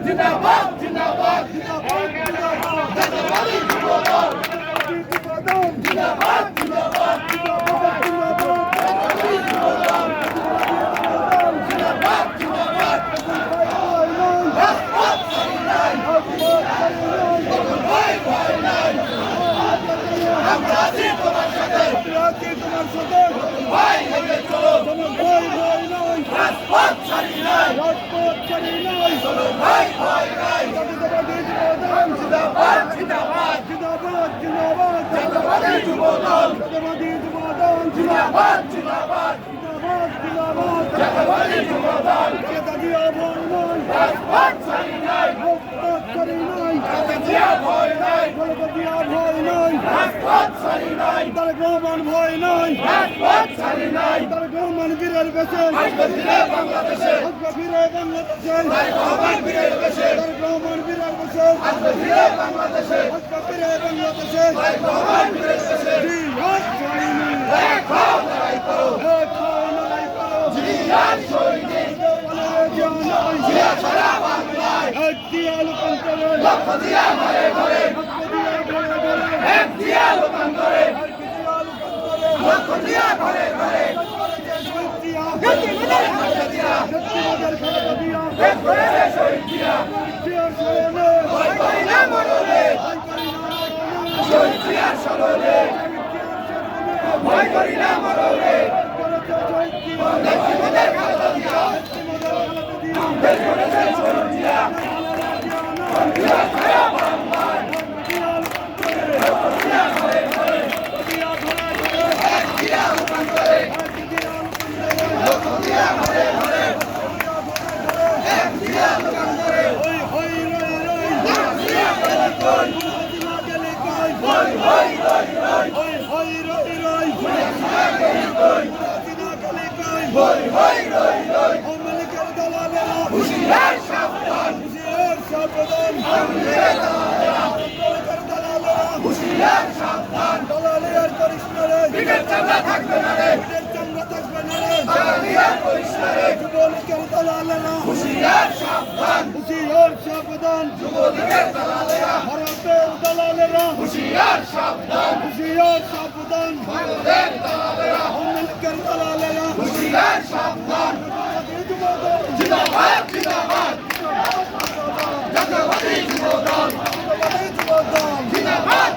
জিন্দাবাদ জিন্দাবাদ জিন্দাবাদ জিন্দাবাদ তোমার সাথে ভাই হেগে চলো রাজপথ ছাড়ি নাই চলো ভাই ভয় নাই জিন্দাবাদ জিন্দাবাদ জাতীয়বাদী যুবদল জিন্দাবাদ জিন্দাবাদ জাতীয়বাদী যুবদল রাজপথ ছাড়ি নাই ভয় নাই রাজপথ ছাড়ি নাই ভয় নাই রাজপথ ছাড়ি নাই বীরের বেশে ফিরে বাংলাদেশে ফিরে বাংলাদেশে বীরের বেশে বীরের বেশে ফিরে বাংলাদেশে ফিরে বাংলাদেশে বীরের বেশে দেখো লড়াই করো জিয়ার সৈনিক জিয়া সারা বাংলায় লক্ষ দিয়া ঘরে ঘরে এক দিয়া লোকান্তরে লক্ষ দিয়া ঘরে ঘরে ভয় করি না মরলে শহীদ জিয়ার স্মরণে ভয় করি না মরলে নেত্রীদের খালেদা জিয়া দেশ গড়েছে শহীদ জিয়া জিয়া সারা বাংলায় লক্ষ দিয়া ঘরে ঘরে এক দিয়া লোকান্তরে লক্ষ দিয়া ঘরে ঘরে এক দিয়া লোকান্তরে হুশিয়ার সাবধান হুশিয়ার সাবধান পিঠের চামড়া থাকবে না রে দালালিয়ার পরিষ্কারে হুশিয়ার সাবধান যুবলীগের দালালেরা হুশিয়ার সাবধান ভারতের দালালেরা হুশিয়ার সাবধান জিন্দাবাদ জিন্দাবাদ জাতীয়বাদী যুবদল জিন্দাবাদ